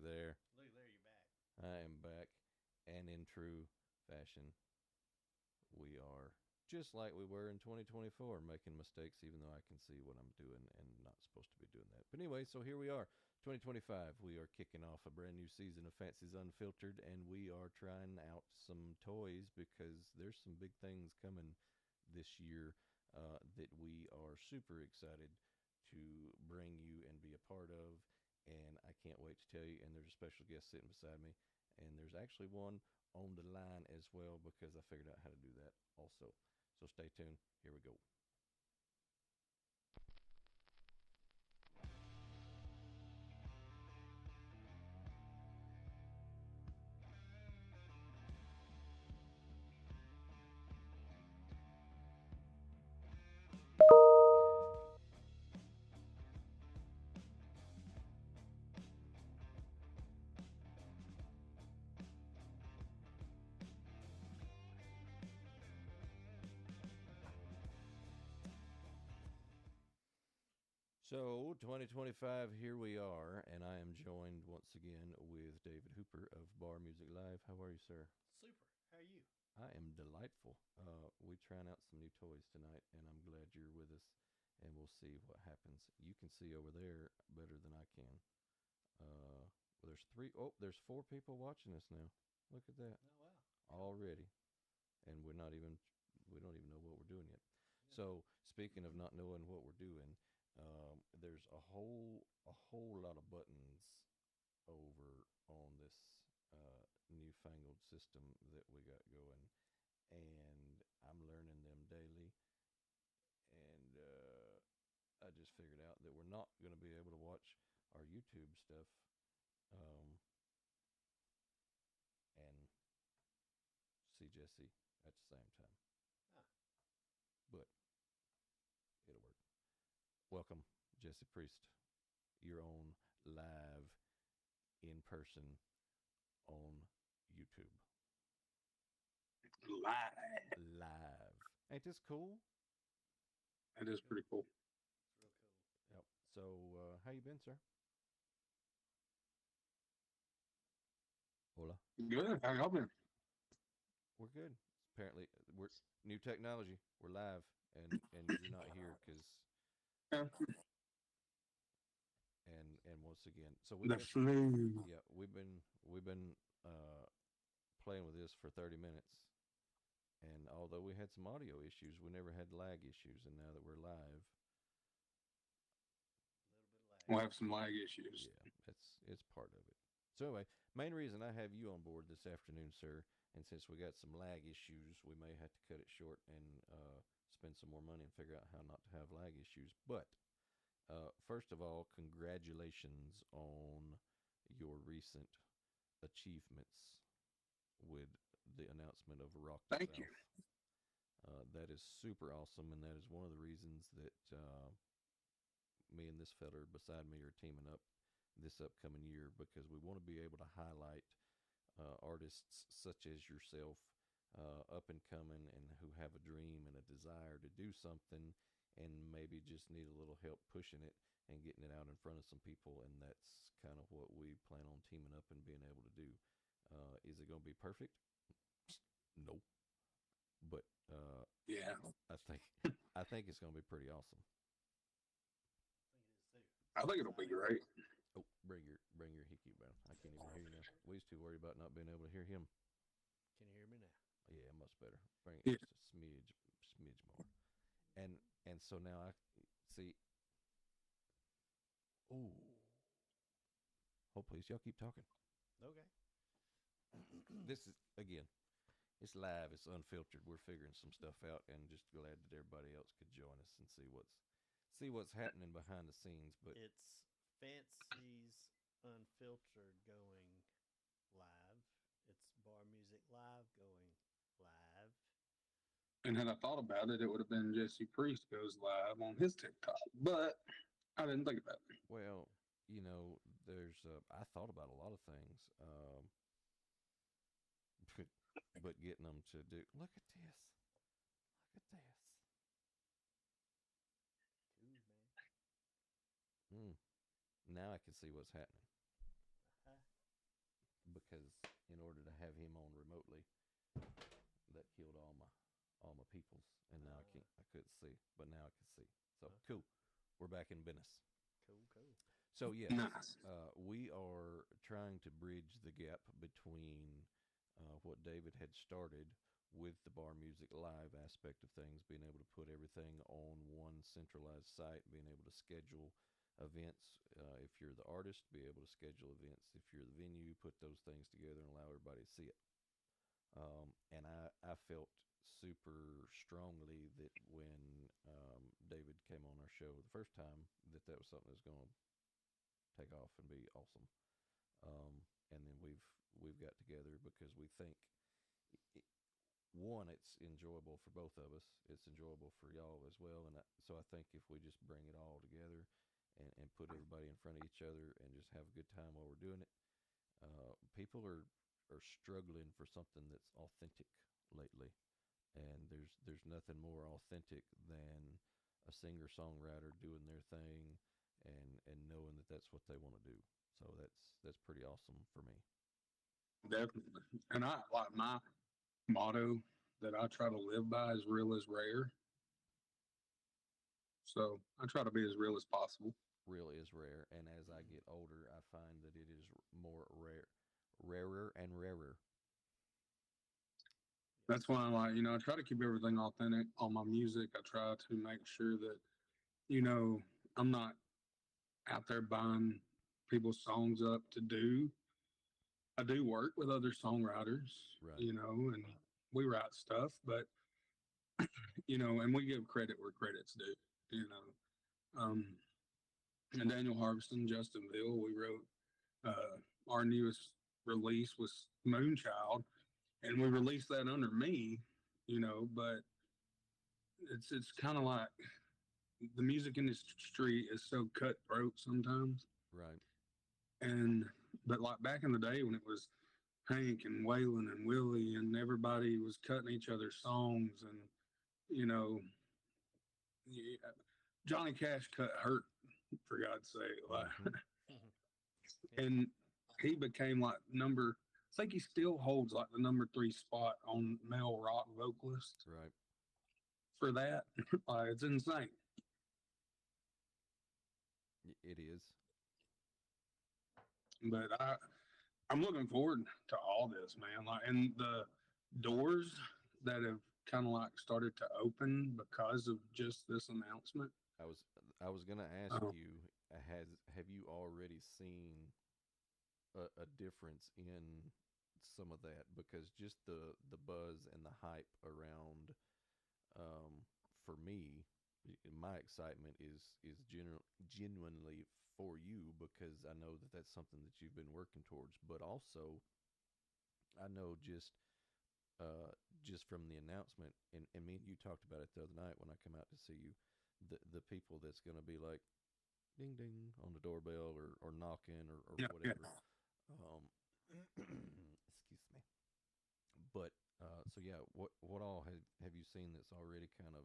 there. Look there, you're back. I am back. And in true fashion, we are just like we were in 2024, making mistakes, even though I can see what I'm doing and not supposed to be doing that. But anyway, so here we are, 2025. We are kicking off a brand new season of Fancy's Unfiltered, and we are trying out some toys because there's some big things coming this year that we are super excited to bring you and be a part of. And I can't wait to tell you. And there's a special guest sitting beside me, and there's actually one on the line as well because I figured out how to do that also. So stay tuned. Here we go. So, 2025, here we are, and I am joined once again with David Hooper of Bar Music Live. How are you, sir? Super. How are you? I am delightful. We trying out some new toys tonight, and I'm glad you're with us, and we'll see what happens. You can see over there better than I can. Well, there's three. Oh, there's four people watching us now. Look at that Oh wow. Cool. already, and we're not even. We don't even know what we're doing yet. Yeah. So, speaking of not knowing what we're doing, there's a whole lot of buttons over on this newfangled system that we got going, and I'm learning them daily. And I just figured out that we're not going to be able to watch our YouTube stuff um, and see Jesse at the same time, Ah, but it'll work. Welcome, Jesse Priest. You're on live in person on YouTube. Live. Live. Ain't this cool? That is cool. pretty cool. It's real cool. Yep. So, how you been, sir? Hola. Good. How y'all been? We're good. Apparently, we're new technology. We're live, and you're not here because Yeah. and once again, so we've The been flu. yeah we've been playing with this for 30 minutes, and although we had some audio issues, we never had lag issues, and now that we're live, A little bit of We'll lag. have some lag issues. yeah, it's part of it. So anyway, main reason I have you on board this afternoon, sir, and since we got some lag issues, we may have to cut it short and spend some more money and figure out how not to have lag issues. But first of all, congratulations on your recent achievements with the announcement of Rock the Thank you. South. That is super awesome, and that is one of the reasons that me and this feller beside me are teaming up this upcoming year because we want to be able to highlight artists such as yourself, up and coming, and who have a dream and a desire to do something, and maybe just need a little help pushing it and getting it out in front of some people. And that's kind of what we plan on teaming up and being able to do. Is it going to be perfect? No, but Yeah. I think I think it's going to be pretty awesome. I think it is too. I think it'll be great. Oh, bring your hickey down. I can't even hear you now. We was too worried about not being able to hear him. Can you hear me now? Yeah, much better. Bring it Yeah. just a smidge more. And so now I see. Oh, oh, please, y'all keep talking. Okay. This is again, it's live, it's unfiltered. We're figuring some stuff out, and just glad that everybody else could join us and see what's happening behind the scenes. But It's Fancy's Unfiltered going live. It's Bar Music Live going live. And had I thought about it, it would have been Jesse Priest goes live on his TikTok. But I didn't think about it. well, there's I thought about a lot of things, but getting them to do. Look at this. Look at this. Cool, man. Mm. Now I can see what's happening. Uh-huh. because in order to have him on remotely, that killed all my peoples, and now I couldn't see, but now I can see. So Okay. cool. We're back in business. Cool. So yes, Nice. we are trying to bridge the gap between what David had started with the bar music live aspect of things, being able to put everything on one centralized site, being able to schedule events. If you're the artist, be able to schedule events. If you're the venue, put those things together and allow everybody to see it. And I felt super strongly that when David came on our show the first time, that was something that's going to take off and be awesome. And then we've got together because we think it, one, it's enjoyable for both of us. It's enjoyable for y'all as well. And so I think if we just bring it all together and put everybody in front of each other and just have a good time while we're doing it, people are struggling for something that's authentic lately. And there's nothing more authentic than a singer songwriter doing their thing and knowing that that's what they want to do. So that's pretty awesome for me. Definitely. And I like my motto that I try to live by is real is rare. So I try to be as real as possible. Real is rare, and as I get older, I find that it is more rarer and rarer. That's why I like, I try to keep everything authentic on my music. I try to make sure that, you know, I'm not out there buying people's songs up to do. I do work with other songwriters, Right. and we write stuff, but, and we give credit where credit's due, you know. And Daniel Harveston, Justinville, we wrote our newest release was Moonchild, and we released that under me, but it's kind of like the music industry is so cutthroat sometimes. Right. And but like back in the day when it was Hank and Waylon and Willie and everybody was cutting each other's songs and you know yeah, Johnny Cash cut Hurt for God's sake, Mm-hmm. Yeah. and he became like number. I think he still holds like the number 3 spot on male rock vocalist Right. for that. Like, it's insane. It is. But I'm looking forward to all this, man. Like, and the doors that have kind of like started to open because of just this announcement. I was I was gonna ask Um, you, has have you already seen a difference in some of that? Because just the buzz and the hype around, for me, my excitement is genuinely for you because I know that that's something that you've been working towards, but also I know just from the announcement, and me and you talked about it the other night when I come out to see you, the people that's going to be like ding ding on the doorbell or knocking or yeah, yeah. whatever. Um, excuse me. But so yeah, what all have you seen that's already kind of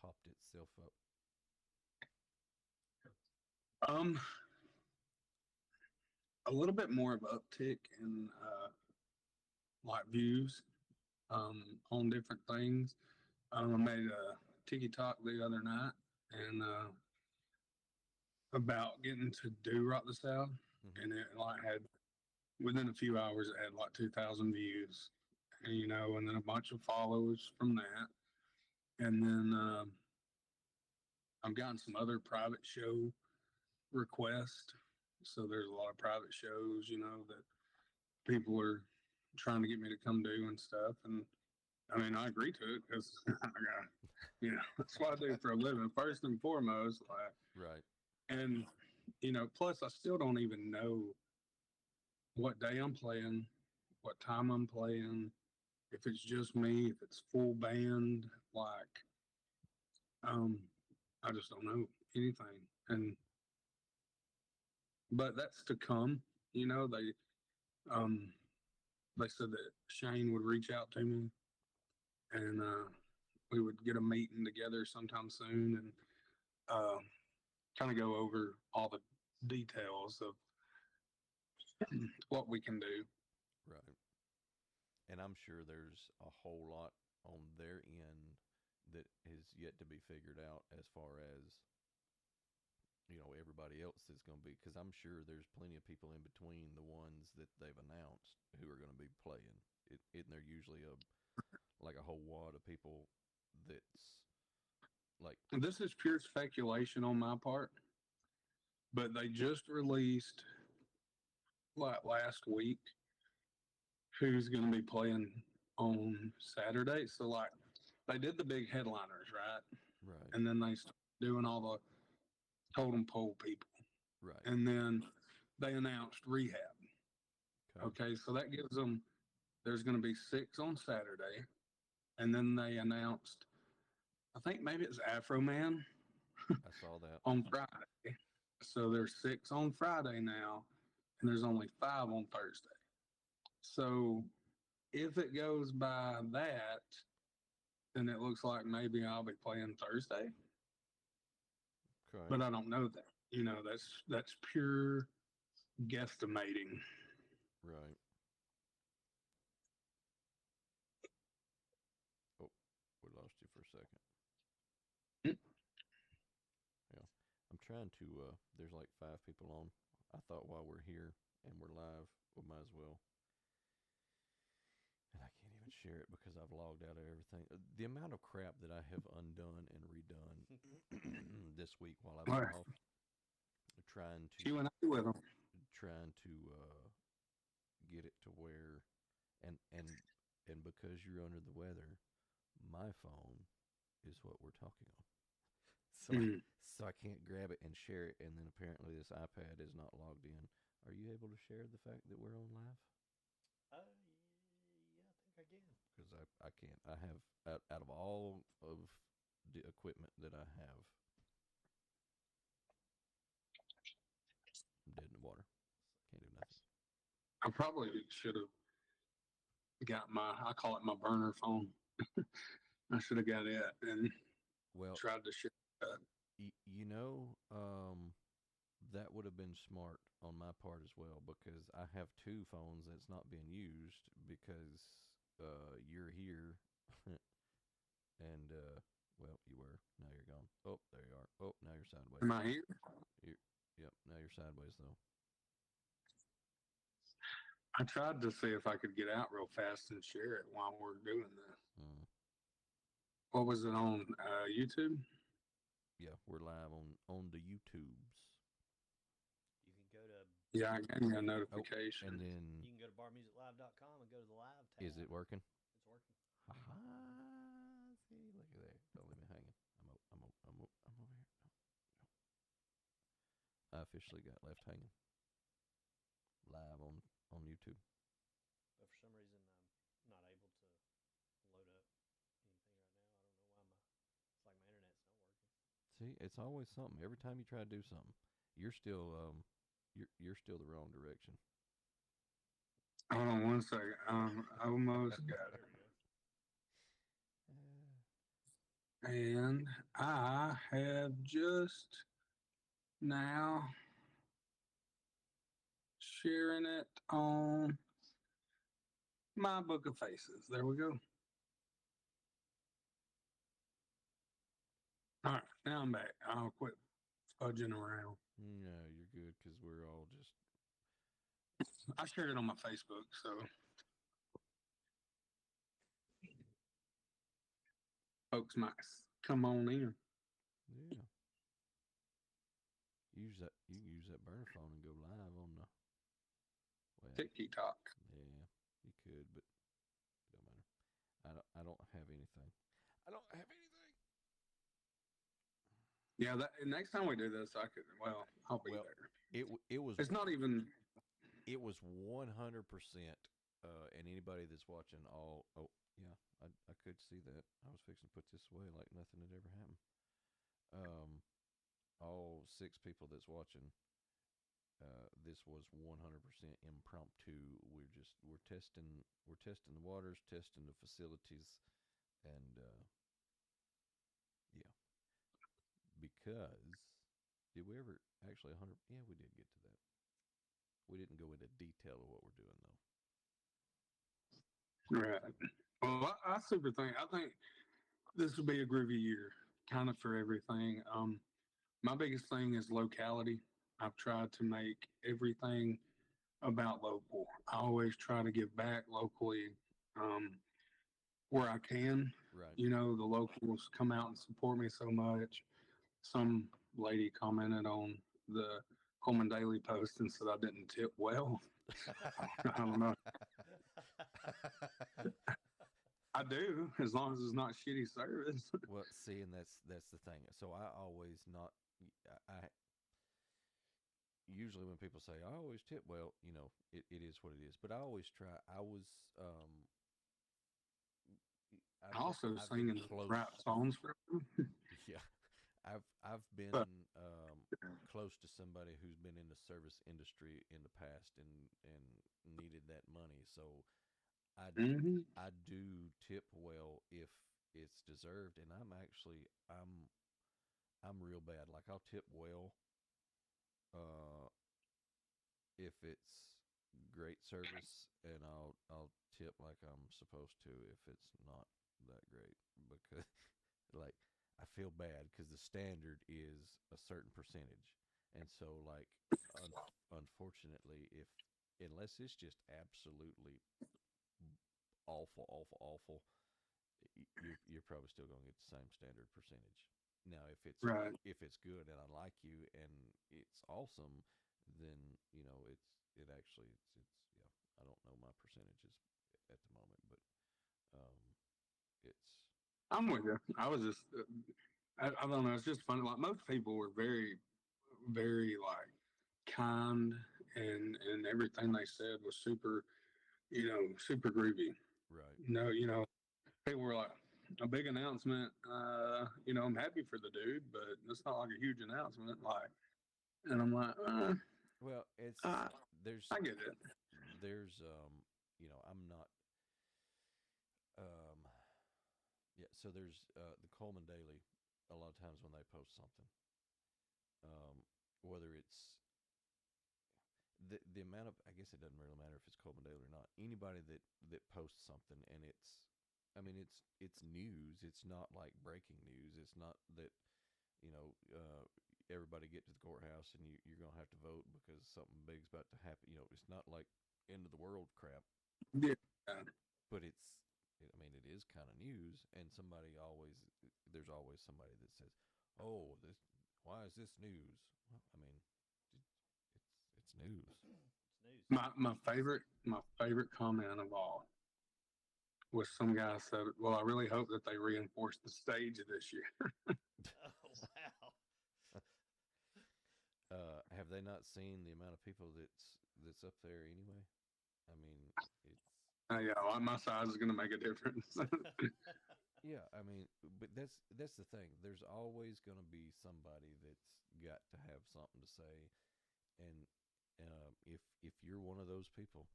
popped itself up? Um, a little bit more of uptick in like views on different things. I made a TikTok the other night and about getting to do Rock the South, Mm-hmm. and it like had within a few hours it had like 2,000 views, and, and then a bunch of followers from that, and then I've gotten some other private show requests. So there's a lot of private shows, that people are trying to get me to come do and stuff, and I mean I agree to it because I got, that's what I do for a living first and foremost, like, Right. and plus I still don't even know what day I'm playing, what time I'm playing, if it's just me, if it's full band, like, um, I just don't know anything. And but that's to come. Um, they said that Shane would reach out to me, and we would get a meeting together sometime soon, and kind of go over all the details of what we can do. and I'm sure there's a whole lot on their end that is yet to be figured out as far as everybody else is going to be, because I'm sure there's plenty of people in between the ones that they've announced who are going to be playing. Isn't there usually a whole wad of people that's like, This is pure speculation on my part, but they just released like last week who's going to be playing on Saturday. So like they did the big headliners, right? right, And then they started doing all the totem pole people, right, and then they announced rehab. okay, Okay, so that gives them. There's going to be 6 on Saturday, and then they announced. I think maybe it's Afro Man I saw that. on Friday. So there's 6 on Friday now, and there's only 5 on Thursday. So if it goes by that, then it looks like maybe I'll be playing Thursday. Okay, But I don't know that. That's pure guesstimating. right. Oh, we lost you for a second. Mm. Yeah, I'm trying to. There's like 5 people on. I thought while we're here and we're live, we might as well. And I can't even share it because I've logged out of everything. The amount of crap that I have undone and redone this week while I've All been right. off, trying to Q and A with them. trying to get it to where, and because you're under the weather, my phone is what we're talking on. So Mm. so I can't grab it and share it, and then apparently this iPad is not logged in. Are you able to share the fact that we're on live? Yeah, I think I can. Because I can't. I have out of all of the equipment that I have, I'm dead in the water. Can't do nothing. I probably should have got I call it my burner phone. I should have got it and Well, tried to share that. that would have been smart on my part as well, because I have 2 phones that's not being used because you're here, and well, you were. Now you're gone. Oh, there you are. Oh, now you're sideways. Am I here? Yep. Now you're sideways though. I tried to see if I could get out real fast and share it while we're doing this. Mm. What was it on YouTube? Yeah, we're live on the YouTubes. You can go to Yeah, I got a Oh, notification. and then you can go to barmusiclive.com and go to the live tab. is it working? It's working. Ha-ha. See, look at there. Don't leave me hanging. I'm over here. No. I officially got left hanging. Live on YouTube. But for some reason, I'm not able to load up anything right now. I don't know why it's like my internet's not working. See, it's always something. Every time you try to do something, you're still you're still the wrong direction. Hold on 1 second. I almost got it. There we go. And I have just now sharing it on my book of faces. There we go. All right, now I'm back. I'll quit fudging around. No, you're good because we're all just. I shared it on my Facebook, so folks might come on in. Yeah. You can use that burner phone and go live on the. Well, TikTok. yeah, you could, but it don't matter. I don't have anything. I don't have anything. Yeah, that next time we do this, I could. Well, I'll be Well, there. It was It's not even. it was 100%. And anybody that's watching, oh yeah, I could see that. I was fixing to put this away like nothing had ever happened. All 6 people that's watching, this was 100% impromptu. We're testing the waters, testing the facilities, and yeah. Because did we ever actually 100? Yeah, we did get to that. We didn't go into detail of what we're doing though. Right. Well, I super think this will be a groovy year, kind of for everything. My biggest thing is locality. I've tried to make everything about local. I always try to give back locally um, where I can. Right. You know, the locals come out and support me so much. Some lady commented on the Coleman Daily post and said I didn't tip well. I don't know. I do, as long as it's not shitty service. Well, see, and that's the thing. So I always not. I usually when people say I always tip well, it is what it is. But I always try. I was I also I've sing been and close. rap songs for them. Yeah, I've been But close to somebody who's been in the service industry in the past and needed that money. So I mhm. I do tip well if it's deserved, and I'm real bad. Like I'll tip well uh, if it's great service, and I'll tip like I'm supposed to if it's not that great because like I feel bad because the standard is a certain percentage, and so like unfortunately, if unless it's just absolutely awful, awful, awful, you're probably still going to get the same standard percentage. Now, Right. if it's good and I like you and it's awesome, then it actually it's yeah. I don't know my percentages at the moment, but um, it's I'm with you. I was just, I don't know. It's just funny. Like most people were very, very like kind, and everything they said was super, super groovy. right. People were like a big announcement. I'm happy for the dude, but it's not like a huge announcement. Like, and I'm like, Well, it's uh, there's I get it. there's I'm not um yeah, so there's the Coleman Daily. A lot of times when they post something, um, whether it's the amount of, I guess it doesn't really matter if it's Coleman Daily or not. Anybody that posts something and I mean, it's news. It's not like breaking news. It's not that you know everybody get to the courthouse and you're gonna have to vote because something big's about to happen. It's not like end of the world crap, Yeah. but I mean, it is kind of news, and there's always somebody that says, "Oh, why is this news?" Well, I mean, it's news. It's news. My favorite comment of all was some guy said, "Well, I really hope that they reinforce the stage this year." Oh wow. Have they not seen the amount of people that's up there anyway? I mean, it's Yeah, my size is going to make a difference. yeah. I mean, but that's the thing. There's always going to be somebody that's got to have something to say, and if you're one of those people,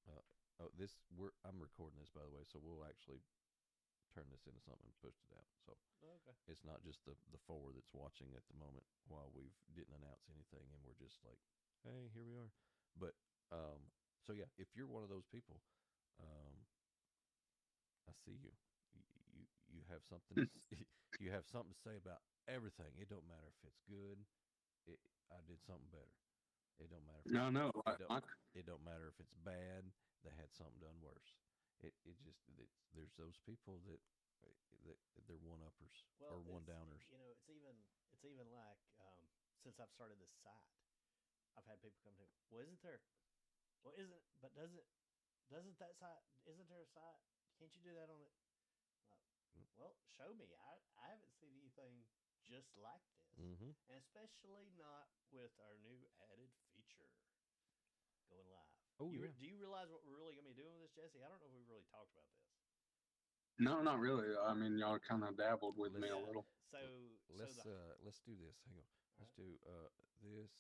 uh, oh, I'm recording this by the way, so we'll actually turn this into something and push it out. So Okay. it's not just the four that's watching at the moment while we didn't announce anything and we're just like, hey, here we are. But so yeah, if you're one of those people, um, I see you. You have something to you have something to say about everything. It don't matter if it's good. I did something better. It don't matter if No, no, it don't it don't matter if it's bad. They had something done worse. There's those people that they're one uppers Well, or one downers. it's even like since I've started this site, I've had people come to me. Well, isn't there? Well, isn't but doesn't that site? Isn't there a site? Can't you do that on it? Well, show me. I haven't seen anything just like this, Mm-hmm. and especially not with our new added feature going live. Oh yeah. Do you realize what we're really going to be doing with this, Jesse? I don't know if we really talked about this. no, not really. I mean, y'all kind of dabbled with me Let's a Yeah. little. So so the let's do this. Hang on. all Let's right. do this,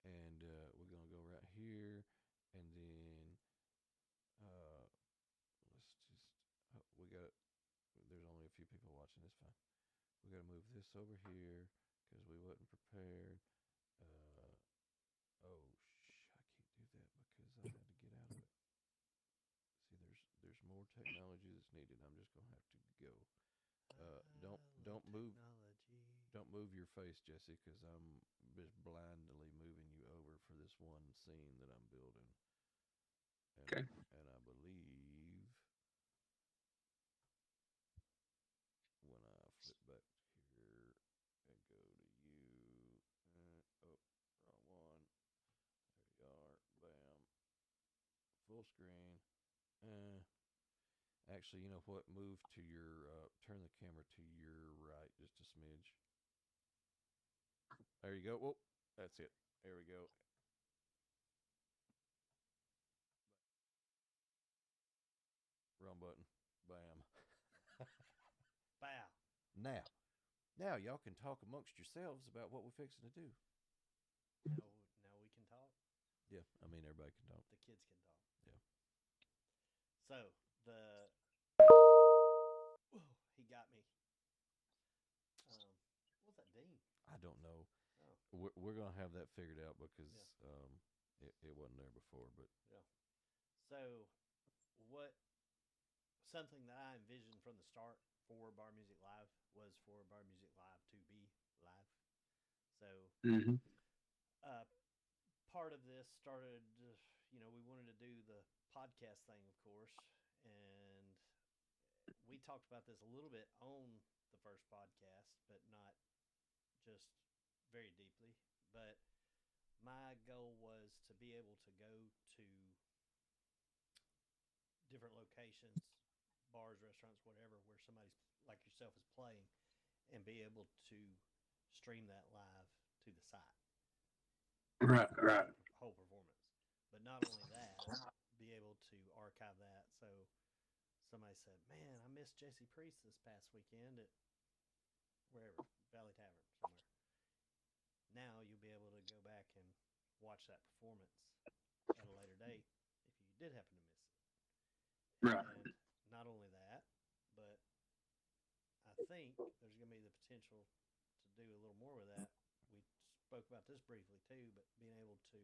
and we're gonna go right here, and then uh, let's just we got. There's only a few people watching. It's fine. We got to move this over here because we wasn't prepared. Uh, oh, I can't do that because I had to get out of it. See, more technology that's needed. I'm just gonna have to go. I Don't love move. technology. Don't move your face, Jesse, because I'm just blindly moving you over for this one scene that I'm building. Okay. And I believe when I flip back here and go to you, oh, wrong one. There you are. Bam. Full screen. Actually, you know what? Move to your, turn the camera to your right just a smidge. There you go. Whoa, that's it. There we go. Wrong button. Bam. Bow. Now, now y'all can talk amongst yourselves about what we're fixing to do. Now we can talk. Yeah, I mean everybody can talk. The kids can talk. Yeah. So the whoa, he got me. What was that ding? I don't know. Oh, We're gonna have that figured out because yeah. it wasn't there before. But Yeah. So what? Something that I envisioned from the start for Bar Music Live was for Bar Music Live to be live. So Mm-hmm. uh, part of this started, we wanted to do the podcast thing, of course, and we talked about this a little bit on the first podcast, but not just very deeply. But my goal was to be able to go to different locations, bars, restaurants, whatever, where somebody like yourself is playing, and be able to stream that live to the site. Right, right. Whole performance. But not only that, be able to archive that. So somebody said, "Man, I missed Jesse Priest this past weekend at wherever Valley Tavern somewhere." Now you'll be able to go back and watch that performance at a later date if you did happen to miss it. Right. And not only that, but I think there's going to be the potential to do a little more with that. We spoke about this briefly too, but being able to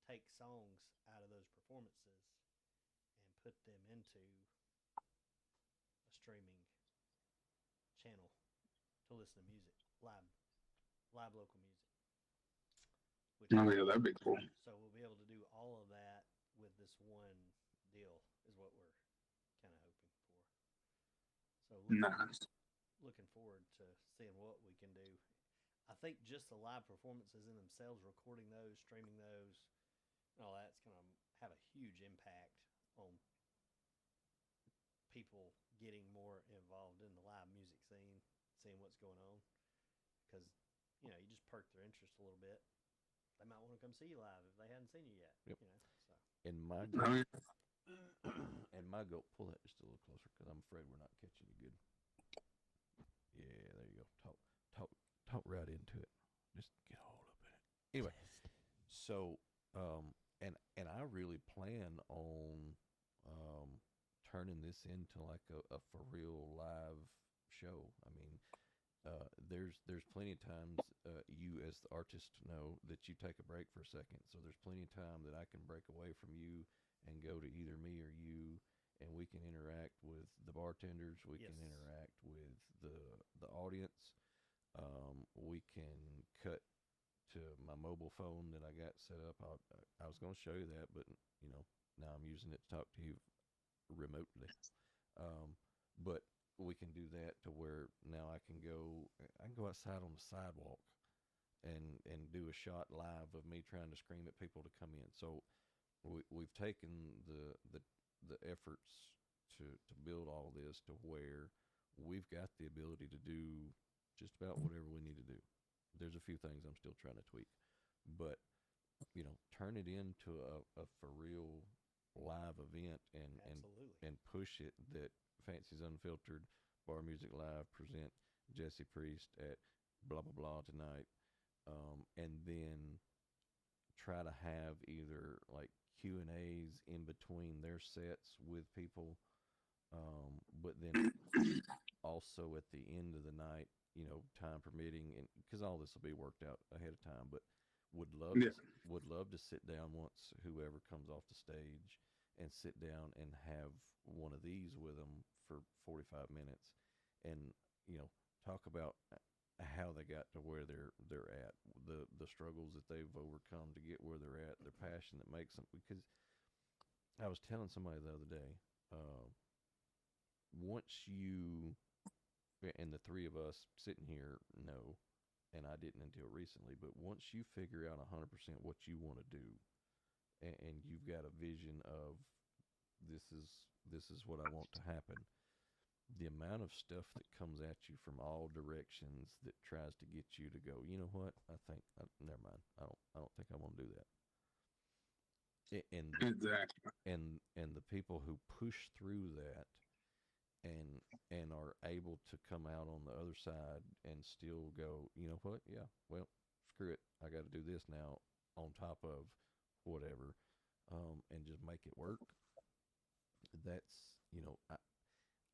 take songs out of those performances and put them into a streaming channel to listen to music, live local music. Which Oh, yeah, that'd be cool. So we'll be able to do all of that with this one deal is what we're kind of hoping for. So Nice. looking forward to seeing what we can do. I think just the live performances in themselves, recording those, streaming those, and all that's going to have a huge impact on people getting more involved in the live music scene, seeing what's going on. Because, you just perk their interest a little bit. They might want to come see you live if they hadn't seen you yet. Yep. So. and my Oh, goal, yeah. and my goal, pull that just a little closer because I'm afraid we're not catching you good. Yeah, there you go. Talk right into it. Just get all up in it. Anyway, so and I really plan on turning this into like a for real live show. I mean, there's plenty of times you as the artist know that you take a break for a second. So there's plenty of time that I can break away from you and go to either me or you, and we can interact with the bartenders. We Yes. can interact with the audience. We can cut to my mobile phone that I got set up. I was going to show you that, but now I'm using it to talk to you remotely. But we can do that to where now I can go outside on the sidewalk and do a shot live of me trying to scream at people to come in. So we've taken the efforts to build all this to where we've got the ability to do just about whatever we need to do. There's a few things I'm still trying to tweak, but turn it into a for real live event Absolutely. and push it that Fancy's Unfiltered Bar Music Live present Jesse Priest at blah blah blah tonight, and then try to have either like Q&As in between their sets with people, but then also at the end of the night, time permitting, and because all this will be worked out ahead of time, but would love Yeah. would love to sit down once whoever comes off the stage and sit down and have one of these with them for 45 minutes and, talk about how they got to where they're at, the struggles that they've overcome to get where they're at, their passion that makes them. Because I was telling somebody the other day, uh, once you and the three of us sitting here know, and I didn't until recently, but once you figure out 100% what you want to do, and you've got a vision of this is what I want to happen, the amount of stuff that comes at you from all directions that tries to get you to go, you know what? Never mind. I don't think I want to do that. Exactly. And the people who push through that and are able to come out on the other side and still go, you know what? Yeah, well, screw it. I got to do this now on top of whatever, and just make it work. That's,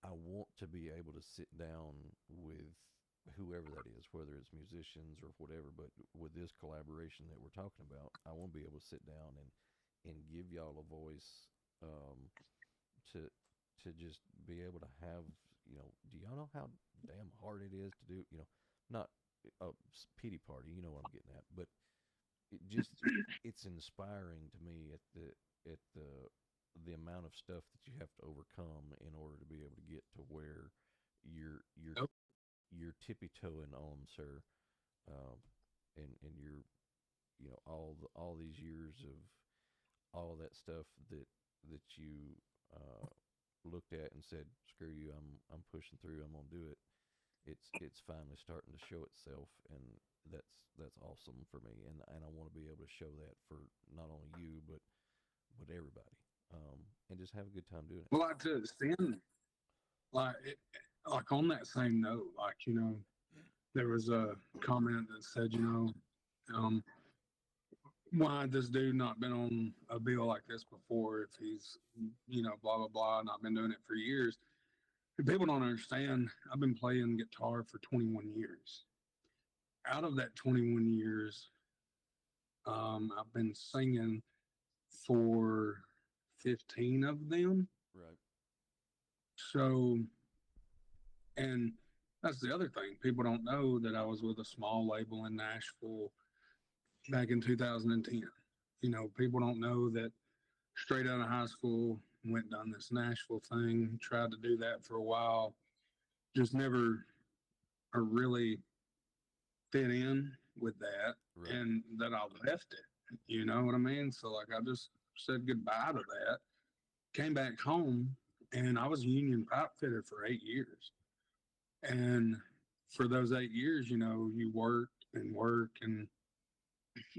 I want to be able to sit down with whoever that is, whether it's musicians or whatever, but with this collaboration that we're talking about, I want to be able to sit down and give y'all a voice, to just be able to have, do y'all know how damn hard it is to do, not a pity party, you know what I'm getting at, but it just it's inspiring to me at the amount of stuff that you have to overcome in order to be able to get to where you're Nope. you're tippy toeing on, sir, um, and you're, all these years of all that stuff that you, uh, looked at and said, "Screw you, I'm pushing through. I'm gonna do it." It's finally starting to show itself, and that's awesome for me, and I want to be able to show that for not only you but everybody, and just have a good time doing it. Well, like to extend, like like on that same note, like there was a comment that said, um, why this dude not been on a bill like this before if he's blah blah blah, not been doing it for years. And people don't understand. I've been playing guitar for 21 years. Out of that 21 years, I've been singing for 15 of them. Right. So, and that's the other thing. People don't know that I was with a small label in Nashville back in 2010. People don't know that straight out of high school, went done this Nashville thing, tried to do that for a while, just never really fit in with that, Right. and that I left it. You know what I mean? So like I just said goodbye to that, came back home, and I was a union pipe fitter for 8 years. And for those 8 years, you work and work, and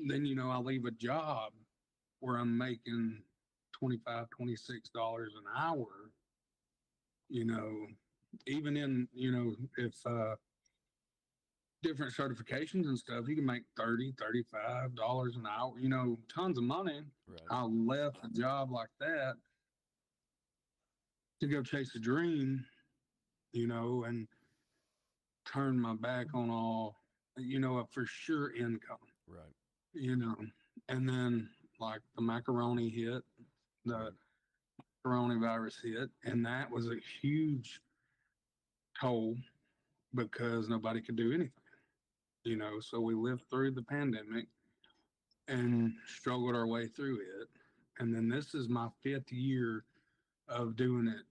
then I leave a job where I'm making 25, $26 an hour, you know, even in, if different certifications and stuff, you can make $30, $35 an hour, tons of money. Right. I left a job like that to go chase a dream, and turn my back on all, a for sure income, Right. you know, and then like the macaroni hit, the Right. coronavirus hit, and that was a huge toll because nobody could do anything, so we lived through the pandemic and struggled our way through it. And then this is my 5th year of doing it.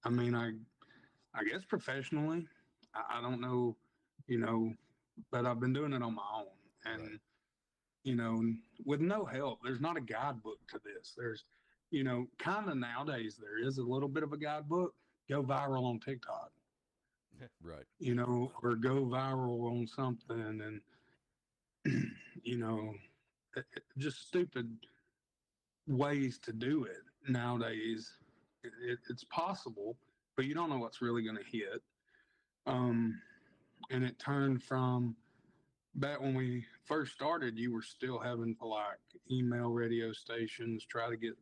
I mean, I guess professionally, I don't know, you know, but I've been doing it on my own. And, Right. With no help, there's not a guidebook to this. There's, kind of nowadays, there is a little bit of a guidebook. Go viral on TikTok, Right. or go viral on something. And, you know, just stupid ways to do it nowadays. It's possible, but you don't know what's really going to hit. Um, and it turned from back when we first started, you were still having to like email radio stations, try to get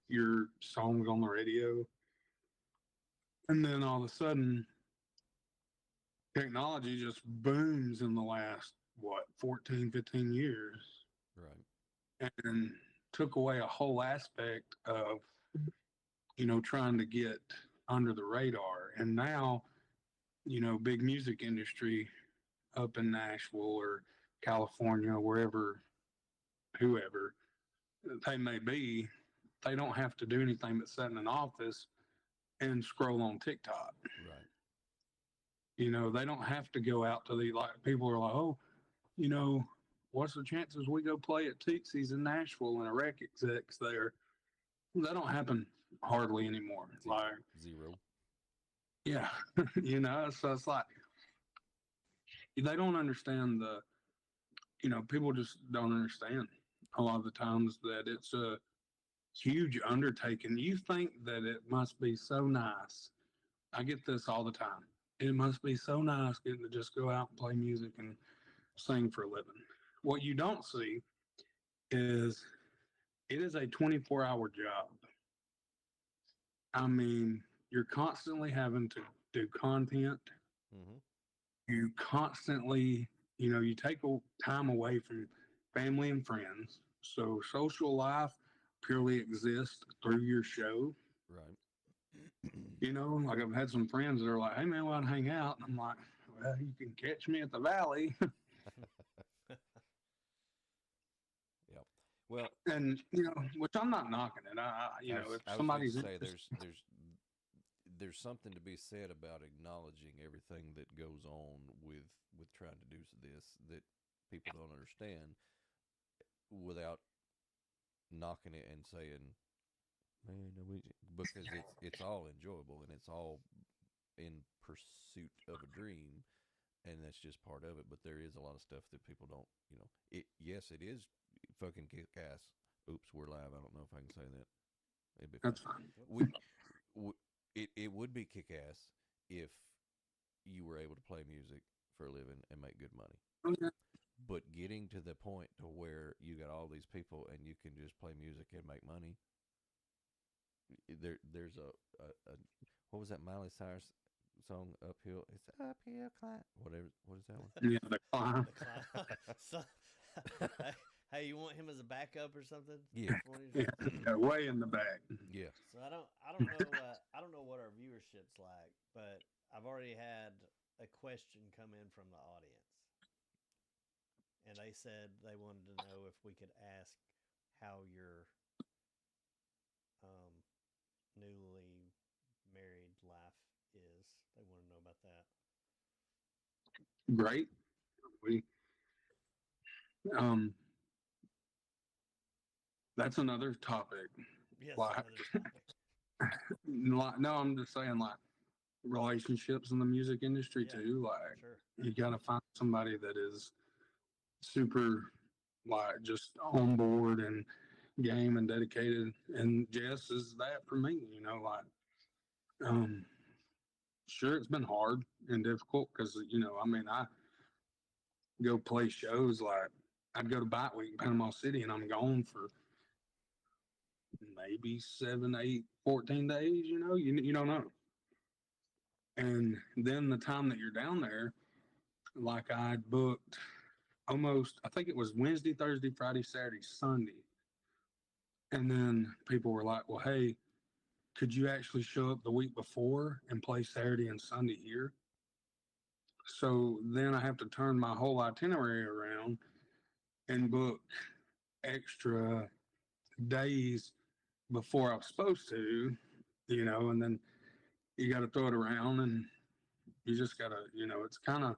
your songs on the radio. And then all of a sudden, technology just booms in the last, what, 14, 15 years. Right. And took away a whole aspect of, trying to get under the radar. And now, big music industry up in Nashville or California, wherever, whoever they may be, they don't have to do anything but sit in an office and scroll on TikTok. Right. They don't have to go out to the, like, people are like, oh, you know, what's the chances we go play at Tootsie's in Nashville and a rec exec's there? That don't happen hardly anymore. Zero. Like, Zero. yeah, so it's like they don't understand people just don't understand a lot of the times that it's a huge undertaking. You think that it must be so nice. I get this all the time. It must be so nice getting to just go out and play music and sing for a living. What you don't see is it is a 24-hour job. I mean, you're constantly having to do content. Mm-hmm. You constantly, you take time away from family and friends. So social life purely exists through your show. Right. Like I've had some friends that are like, hey man, we want to hang out. And I'm like, well, you can catch me at the Valley. Yep. Well, And, which I'm not knocking it. If I was somebody's going to say there's something to be said about acknowledging everything that goes on with trying to do this that people don't understand without knocking it and saying, man, because it's all enjoyable and it's all in pursuit of a dream, and that's just part of it. But there is a lot of stuff that people don't, yes, it is fucking kick ass. Oops, we're live. I don't know if I can say that. That's fine. It would be kick ass if you were able to play music for a living and make good money. Okay. But getting to the point to where you got all these people and you can just play music and make money. There's a what was that Miley Cyrus song, Uphill? It's uphill climb. Whatever. What is that one? Yeah, the climb. So, hey, you want him as a backup or something? Yeah. Yeah, way in the back. Yeah. So I don't know I don't know what our viewership's like, but I've already had a question come in from the audience, and they said they wanted to know if we could ask how your newly married life is. They want to know about that. Great. We that's another topic. Yes, Like, another topic. no, I'm just saying, like, relationships in the music industry Yeah, too. Like, sure. you gotta find somebody that is super, like, just on board and game and dedicated. And Jess is that for me. Sure, it's been hard and difficult because I go play shows. Like, I'd go to Bite Week in Panama City and I'm gone for maybe 7, 8, 14 days. You don't know. And then the time that you're down there, like, I'd booked almost, I think it was Wednesday, Thursday, Friday, Saturday, Sunday. And then people were like, well, hey, could you actually show up the week before and play Saturday and Sunday here? So then I have to turn my whole itinerary around and book extra days before I was supposed to, and then you got to throw it around, and you just got to, it's kind of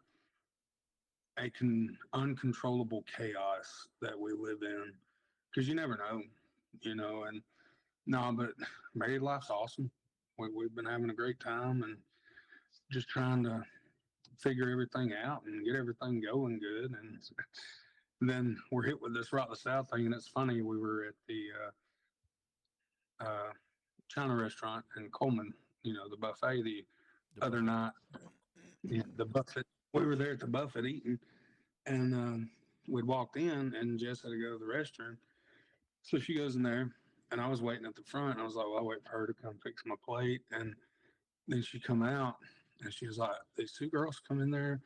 uncontrollable chaos that we live in because you never know, and no, but married life's awesome. We've been having a great time and just trying to figure everything out and get everything going good. And then we're hit with this Rock the South thing. And it's funny, we were at the China restaurant in Coleman, the buffet the other night. Yeah, the buffet. We were there at the buffet eating, and we'd walked in, and Jess had to go to the restroom. So she goes in there, and I was waiting at the front. And I was like, well, I'll wait for her to come fix my plate. And then she come out, and she was like, these two girls come in there,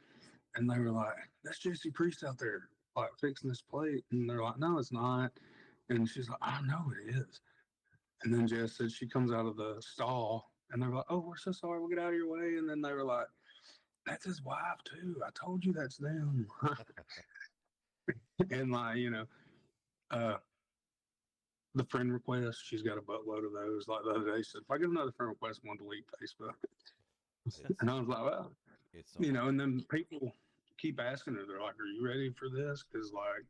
and they were like, that's Jesse Priest out there, like, fixing this plate. And they're like, no, it's not. And she's like, I know it is. And then Jess said she comes out of the stall and they're like, oh, we're so sorry. We'll get out of your way. And then they were like, that's his wife too. I told you that's them. And like, uh, the friend request, she's got a buttload of those. Like the other day, she said, if I get another friend request, I'm going to delete Facebook. It's And I was like, well, it's on. and then people keep asking her, they're like, are you ready for this? Because, like,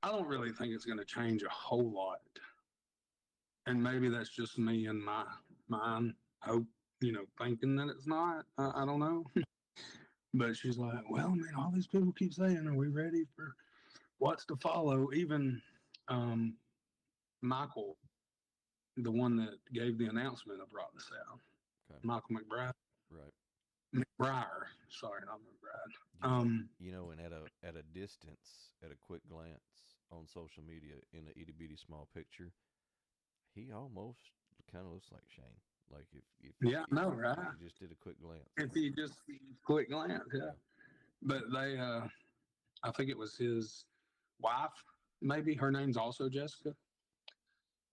I don't really think it's going to change a whole lot. And maybe that's just me and my mind, hope, thinking that it's not. I don't know. But she's like, well, I mean, all these people keep saying, are we ready for what's to follow? Even um, Michael, the one that gave the announcement of Rock the South, Okay. Michael McBride, Right. McBriar, sorry, not McBride. And at a distance, at a quick glance on social media in a itty bitty small picture, he almost kind of looks like Shane. Like Yeah, I know, right? you just did a quick glance. If you just quick glance, yeah. But they, I think it was his wife, maybe her name's also Jessica,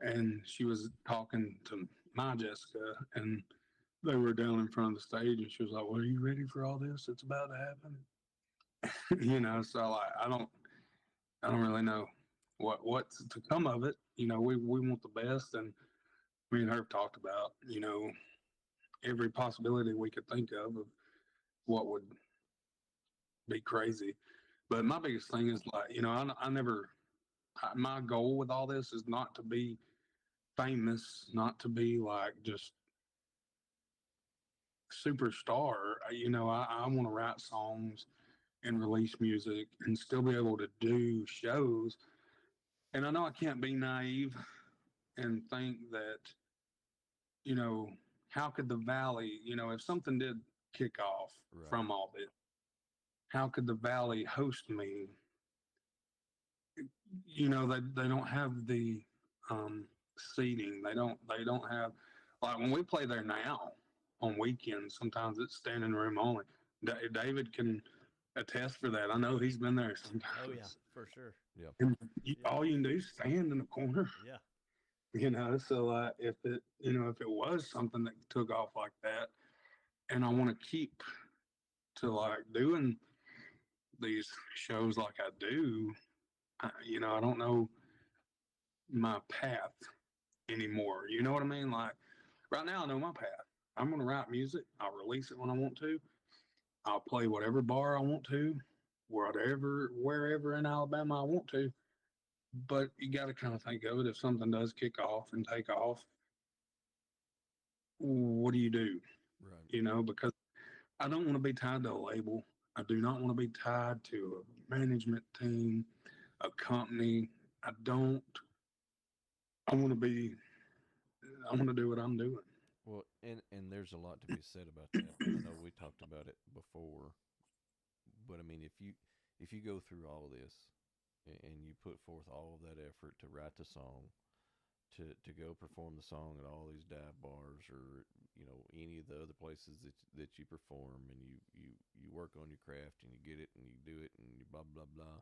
and she was talking to my Jessica, and they were down in front of the stage, and she was like, "Well, are you ready for all this? It's about to happen." So like, I don't really know what's to come of it. We want the best, and me and Herb talked about every possibility we could think of what would be crazy. But my biggest thing is like, I never. My goal with all this is not to be famous, not to be like just superstar. I want to write songs and release music and still be able to do shows. And I know I can't be naive and think that, you know, how could the Valley, if something did kick off Right. from all this, how could the Valley host me? They don't have the seating. They don't have, like, when we play there now on weekends, sometimes it's standing room only. David can attest for that. I know he's been there sometimes. Oh yeah, for sure. Yeah. And Yeah. all you can do is stand in the corner. Yeah. So if it was something that took off like that, and I want to keep to like doing these shows like I do, I don't know my path anymore. You know what I mean? Like right now, I know my path. I'm going to write music. I'll release it when I want to. I'll play whatever bar I want to, wherever in Alabama I want to. But you got to kind of think of it. If something does kick off and take off, what do you do? Right. Because I don't want to be tied to a label. I do not want to be tied to a management team, a company. I don't. I want to be. I want to do what I'm doing. Well, and there's a lot to be said about that. I know we talked about it before, but I mean, if you go through all of this and you put forth all of that effort to write the song, to go perform the song at all these dive bars or any of the other places that you perform, and you work on your craft and you get it and you do it and you blah blah blah,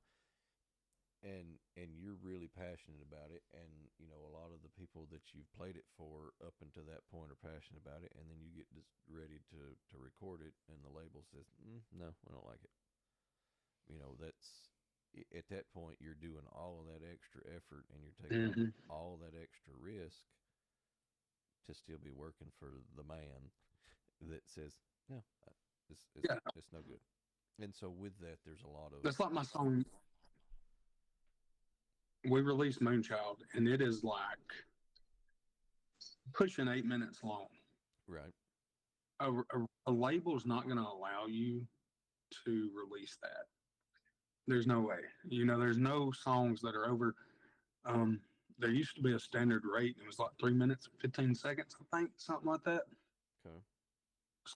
and you're really passionate about it, and a lot of the people that you've played it for up until that point are passionate about it, and then you get just ready to record it and the label says no, we don't like it. That's at that point you're doing all of that extra effort and you're taking all that extra risk to still be working for the man that says no, it's no good. And so with that, there's a lot of That's like my song. We released Moonchild, and it is like pushing 8 minutes long. right. A label is not going to allow you to release that. There's no way. There's no songs that are over. There used to be a standard rate. It was like 3 minutes and 15 seconds, I think, something like that. Okay.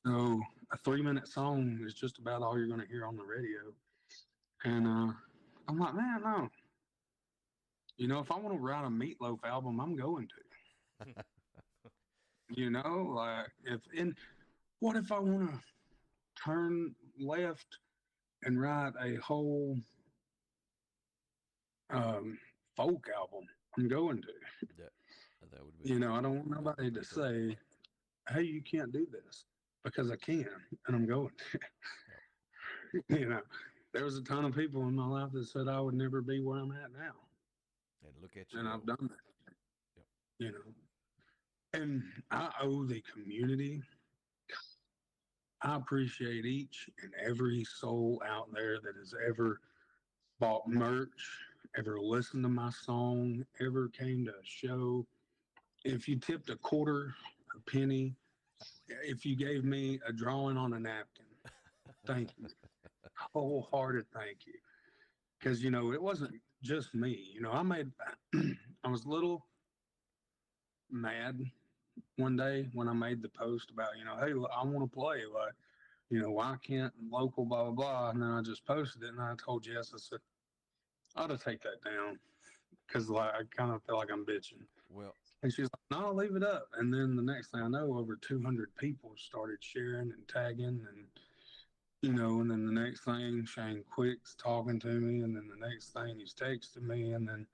So a 3 minute song is just about all you're going to hear on the radio. And I'm like, man, no. If I want to write a Meatloaf album, I'm going to. What if I want to turn left and write a whole folk album, I'm going to. That that would be You know, I don't want that nobody would to be cool. say, "Hey, you can't do this," because I can, and I'm going to. Yep. You know, there was a ton of people in my life that said I would never be where I'm at now, And look at you and I've go. done that. Yep. You know, and I owe the community. I appreciate each and every soul out there that has ever bought merch, ever listened to my song, ever came to a show. If you tipped a quarter, a penny, if you gave me a drawing on a napkin, thank you. Wholehearted thank you. Because, you know, it wasn't just me. You know, I was a little mad one day when I made the post about, you know, hey, I want to play. Like, you know, why can't local, blah, blah, blah. And then I just posted it and I told Jess, I said, I ought to take that down because like, I kind of feel like I'm bitching. Well, And she's like, no, leave it up. And then the next thing I know, over 200 people started sharing and tagging. And, you know, and then the next thing, Shane Quick's talking to me. And then the next thing, he's texting me. And then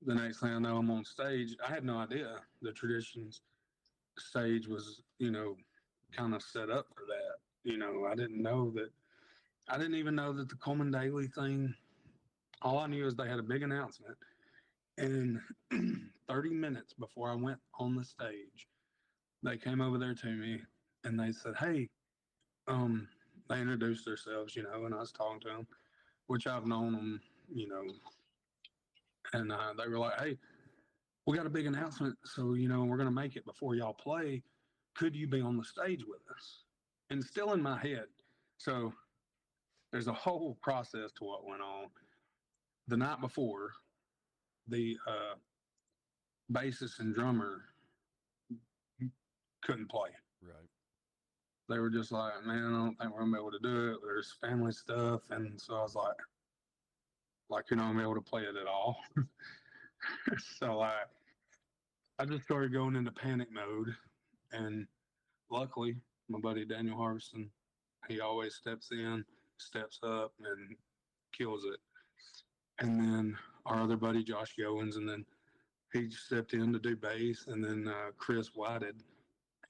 the next thing I know, I'm on stage. I had no idea the Traditions stage was, you know, kind of set up for that. You know, I didn't even know that the Coleman Daily thing, all I knew is they had a big announcement. And 30 minutes before I went on the stage, they came over there to me and they said, hey, um, they introduced themselves, you know, and I was talking to them, which I've known them, you know, and they were like, hey, we got a big announcement. So, you know, we're going to make it before y'all play. Could you be on the stage with us? And still in my head. So there's a whole process to what went on. The night before, the bassist and drummer couldn't play. right. They were just like, man, I don't think we're gonna be able to do it. There's family stuff, and so I was like you're not gonna be able to play it at all. So I just started going into panic mode, and luckily, my buddy Daniel Harvison, he always steps in, steps up, and kills it. And then our other buddy Josh Goins, and then he stepped in to do bass, and then Chris Whited,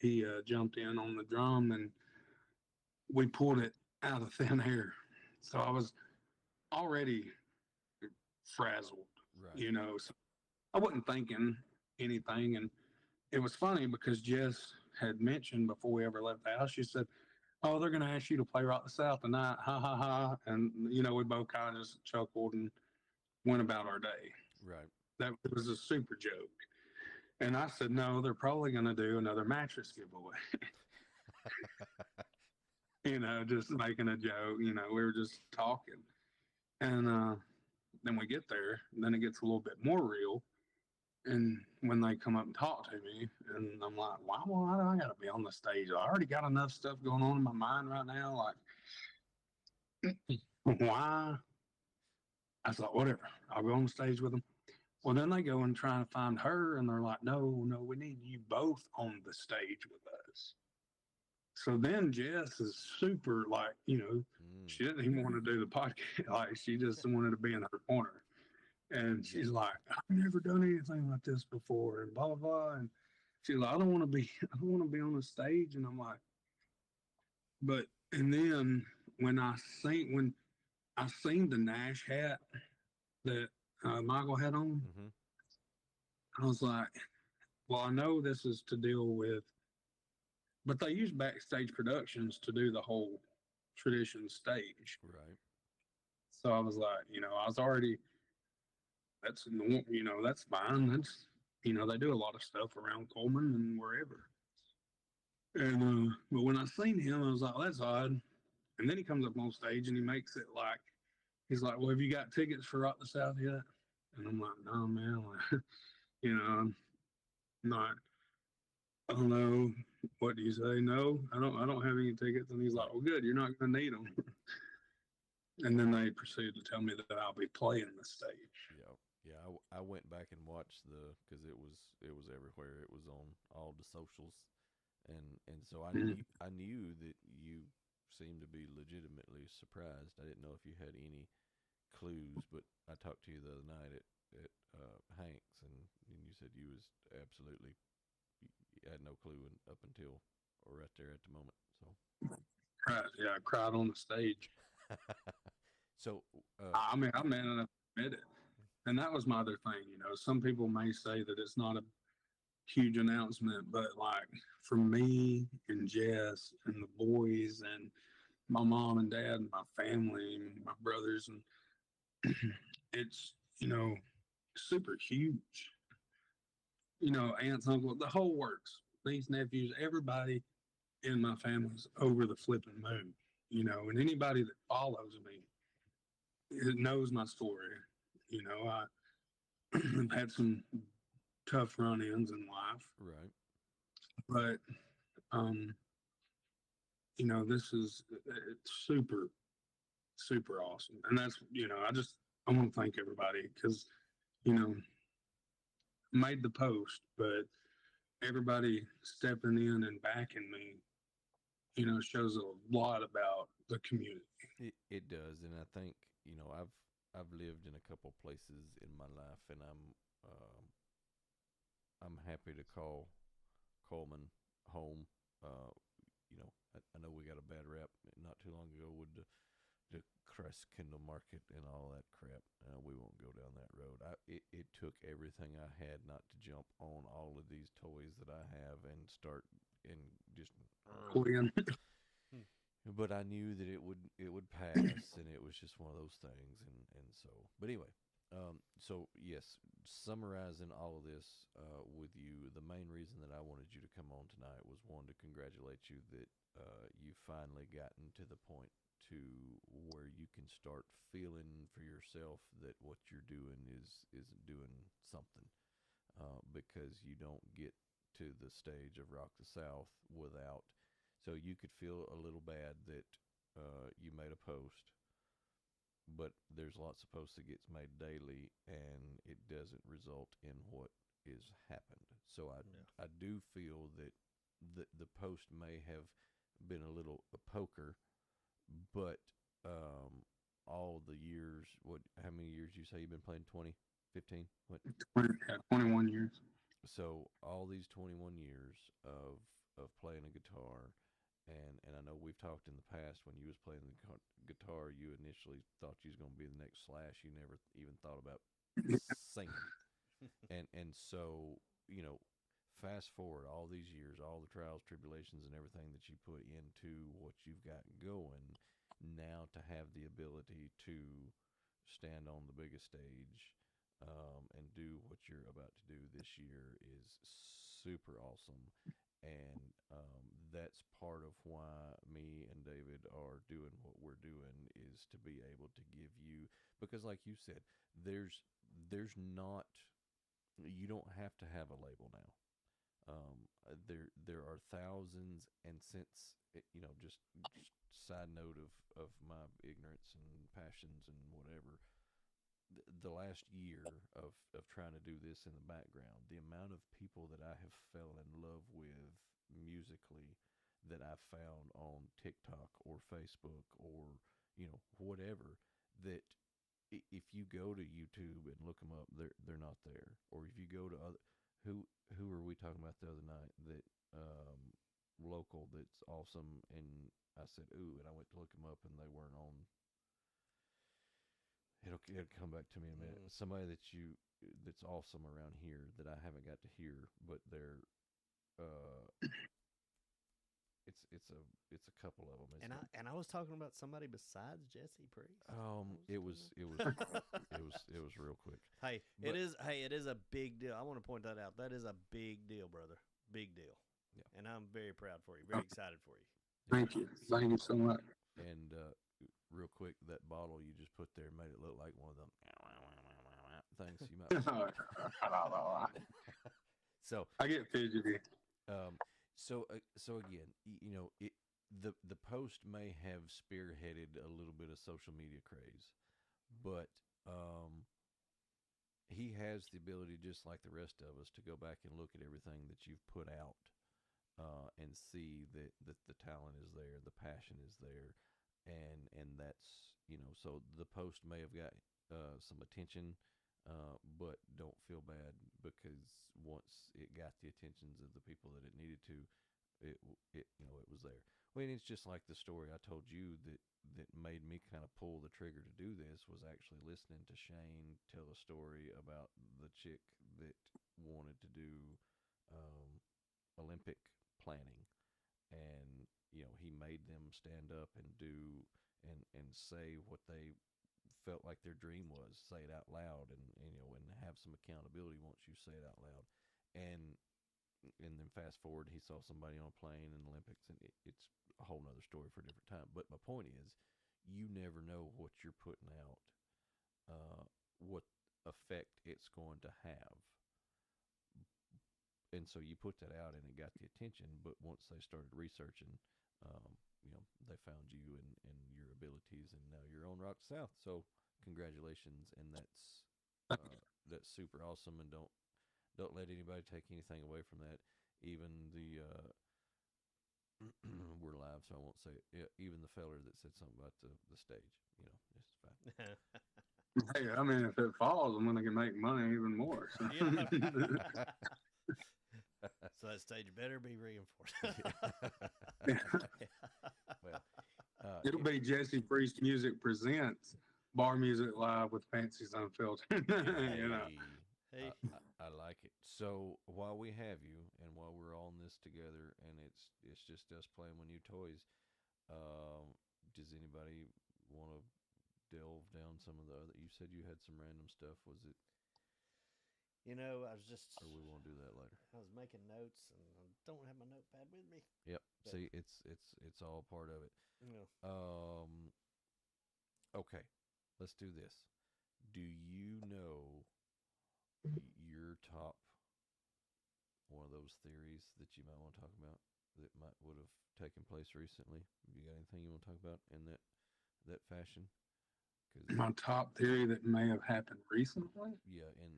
he jumped in on the drum, and we pulled it out of thin air. So I was already frazzled, Right. you know. So I wasn't thinking anything, and it was funny because Jess had mentioned before we ever left the house. She said, "Oh, they're going to ask you to play Rock the South tonight." Ha ha ha! And you know, we both kind of just chuckled and went about our day. Right. That was a super joke. And I said, "No, they're probably going to do another mattress giveaway." You know, just making a joke. You know, we were just talking, and then we get there, and then it gets a little bit more real. And when they come up and talk to me, and I'm like, why do I got to be on the stage? I already got enough stuff going on in my mind right now. Like, why? I thought, whatever, I'll go on the stage with them. Well, then they go and try to find her, and they're like, no, we need you both on the stage with us. So then Jess is super, like, you know, Mm. she didn't even want to do the podcast. Like, she just wanted to be in her corner. And she's like, I've never done anything like this before, and blah blah blah. And she's like, I don't want to be on the stage. And I'm like, but and then when I seen the Nash hat that Michael had on, Mm-hmm. I was like, well, I know this is to deal with, but they use Backstage Productions to do the whole Tradition stage. Right. So I was like, you know, I was already that's you know that's fine. That's you know they do a lot of stuff around Coleman and wherever. And but when I seen him, I was like, well, that's odd. And then he comes up on stage and he makes it like he's like, well, have you got tickets for Rock the South yet? And I'm like, no, man. Like, you know, I'm not. I don't know. What do you say? No, I don't. I don't have any tickets. And he's like, Right. well, good. You're not going to need them. And then they proceeded to tell me that I'll be playing the stage. Yeah. Yeah. I went back and watched because it was everywhere. It was on all the socials, and so Mhm. I knew that you seemed to be legitimately surprised. I didn't know if you had any clues, but I talked to you the other night. at Hanks, and you said you was absolutely you had no clue up until or right there at the moment. So Yeah, I cried on the stage. so I mean, I'm man enough to admit it. And that was my other thing. Some people may say that it's not a huge announcement, but like for me and Jess and the boys and my mom and dad and my family and my brothers, and it's, super huge. Aunts, uncle, the whole works, niece, nephews, everybody in my family's over the flipping moon, and anybody that follows me it knows my story. I've had some tough run-ins in life, right. but um, this is it's super, super awesome, and that's I want to thank everybody because you know made the post, but everybody stepping in and backing me, shows a lot about the community. It does, and I think I've lived in a couple places in my life, and I'm happy to call Coleman home. Uh, I know we got a bad rap not too long ago with the Crest Kindle Market and all that crap. We won't go down that road. It took everything I had not to jump on all of these toys that I have and start and just. Quinn. But I knew that it would pass, and it was just one of those things, and so. But anyway, so yes, summarizing all of this with you, the main reason that I wanted you to come on tonight was one to congratulate you that you finally gotten to the point to where you can start feeling for yourself that what you're doing is doing something, because you don't get to the stage of Rock the South without. So you could feel a little bad that you made a post, but there's lots of posts that gets made daily, and it doesn't result in what is happened. So I do feel that the post may have been a little a poker, but all the years, how many years you say you've been playing? 20, 15? What? 21 years. So all these 21 years of playing a guitar, and I know we've talked in the past when you was playing the guitar, you initially thought you was going to be the next Slash. You never even thought about singing. And so, fast forward all these years, all the trials, tribulations, and everything that you put into what you've got going, now to have the ability to stand on the biggest stage and do what you're about to do this year is super awesome. And that's part of why me and David are doing what we're doing, is to be able to give you, because like you said, there's not, you don't have to have a label now. There are thousands, and since just side note of my ignorance and passions and whatever, the last year of trying to do this in the background, the amount of people that I have fell in love with musically that I found on TikTok or Facebook or whatever, that if you go to YouTube and look them up, they're not there. Or if you go to other, who were we talking about the other night that local that's awesome, and I said ooh, and I went to look them up and they weren't on. It'll come back to me in a minute. Somebody that's awesome around here that I haven't got to hear, but they're it's a couple of them. And I was talking about somebody besides Jesse Priest. It was it was real quick. It is a big deal. I want to point that out. That is a big deal, brother. Big deal. Yeah. And I'm very proud for you. Very excited for you. Thank you. Thank you so much. And real quick, that bottle you just put there made it look like one of them things you might. So I get fidgety. So again, the post may have spearheaded a little bit of social media craze, but he has the ability, just like the rest of us, to go back and look at everything that you've put out and see that the talent is there, the passion is there, and that's so the post may have got some attention, But don't feel bad because once it got the attentions of the people that it needed to, it was there. Well, and it's just like the story I told you that made me kind of pull the trigger to do this was actually listening to Shane tell a story about the chick that wanted to do um, Olympic planning, and he made them stand up and do and say what they felt like their dream was, say it out loud, and have some accountability once you say it out loud, and and then fast forward, he saw somebody on a plane in the Olympics, and it's a whole nother story for a different time. But my point is, you never know what you're putting out, what effect it's going to have, and so you put that out, and it got the attention. But once they started researching, um, they found you and your abilities, and now you're on Rock South. So congratulations, and that's super awesome. And don't let anybody take anything away from that. Even the we're live, so I won't say it. Yeah, even the feller that said something about the stage, it's fine. Hey, I mean, if it falls, I'm gonna make money even more. So. So that stage better be reinforced. Well, It'll be Jesse Priest Music presents Bar Music Live with Fancy's Unfiltered. Hey. I like it. So while we have you, and while we're all in this together, and it's just us playing with new toys, does anybody want to delve down some of the other? You said you had some random stuff. Was it? I was just. Or we won't do that later. I was making notes, and I don't have my notepad with me. Yep. But, see, it's all part of it. Yeah. Okay. Let's do this. Do you know your top one of those theories that you might want to talk about that would have taken place recently? Have you got anything you want to talk about in that fashion? My top theory that may have happened recently. Yeah, in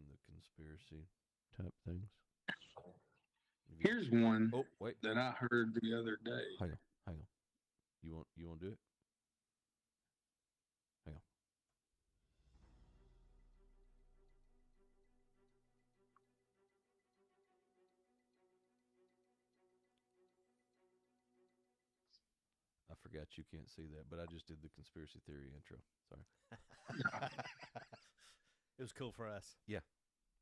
the conspiracy type things. Here's one. Oh, wait. That I heard the other day. Hang on. You want to do it? Hang on. I forgot you can't see that, but I just did the conspiracy theory intro. Sorry. It was cool for us. Yeah.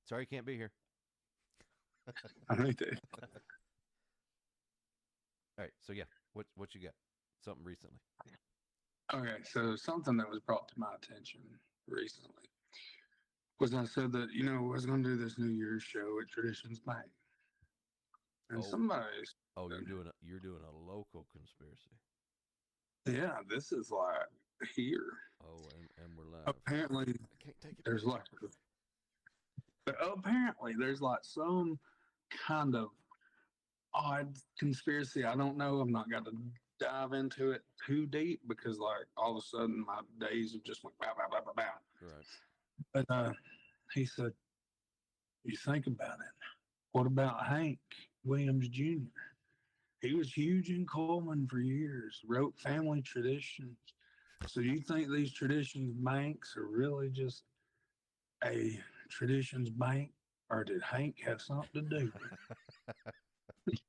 Sorry you can't be here. I think that. All right. So yeah, what you got? Something recently. Okay, so something that was brought to my attention recently was I said that I was going to do this New Year's show at Traditions Bank, and somebody. Oh, you're doing a local conspiracy. Yeah, this is like here. Oh, and we're live. Apparently, I can't take it. There's like, but apparently there's like some kind of odd conspiracy. I don't know. I'm not got to dive into it too deep because like all of a sudden my days have just went bow, bow, bow, bow, bow. Right. But he said, you think about it. What about Hank Williams Jr.? He was huge in Coleman for years, wrote family traditions. So you think these traditions banks are really just a traditions bank, or did Hank have something to do with it?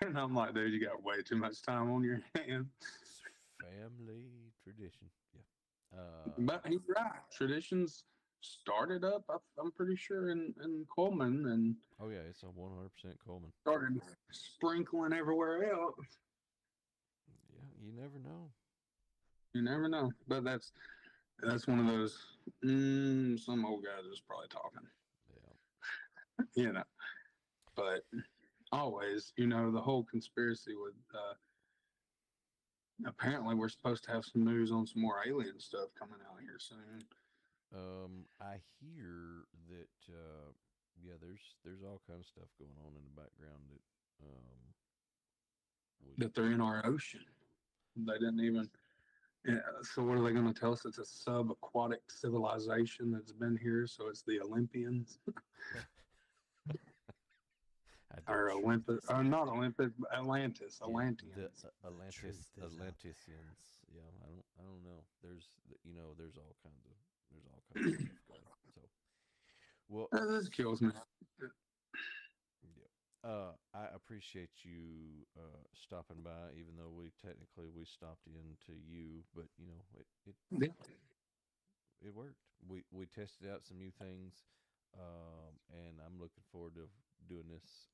And I'm like, dude, you got way too much time on your hands. Family tradition. Yeah. But he's right. Traditions started up, I'm pretty sure, in Coleman, and oh yeah, it's a 100% Coleman. started sprinkling everywhere else. Yeah, you never know. You never know. But that's one of those. Some old guy that's probably talking. Yeah. But always, the whole conspiracy with. Apparently, we're supposed to have some news on some more alien stuff coming out here soon. I hear that yeah, there's all kind of stuff going on in the background that they're in our ocean. They didn't even. Yeah, so what are they going to tell us? It's a sub-aquatic civilization that's been here, so it's the Olympians. I did or shrink Olympus, this. not Olympus, but Atlantis, Yeah, the Atlanteans. truth is out there. Atlanteans. Yeah, I don't know. There's all kinds of stuff going. So, well, This kills me. yeah. I appreciate you stopping by, even though we stopped in to you, but Yeah. it worked. We tested out some new things, and I'm looking forward to doing this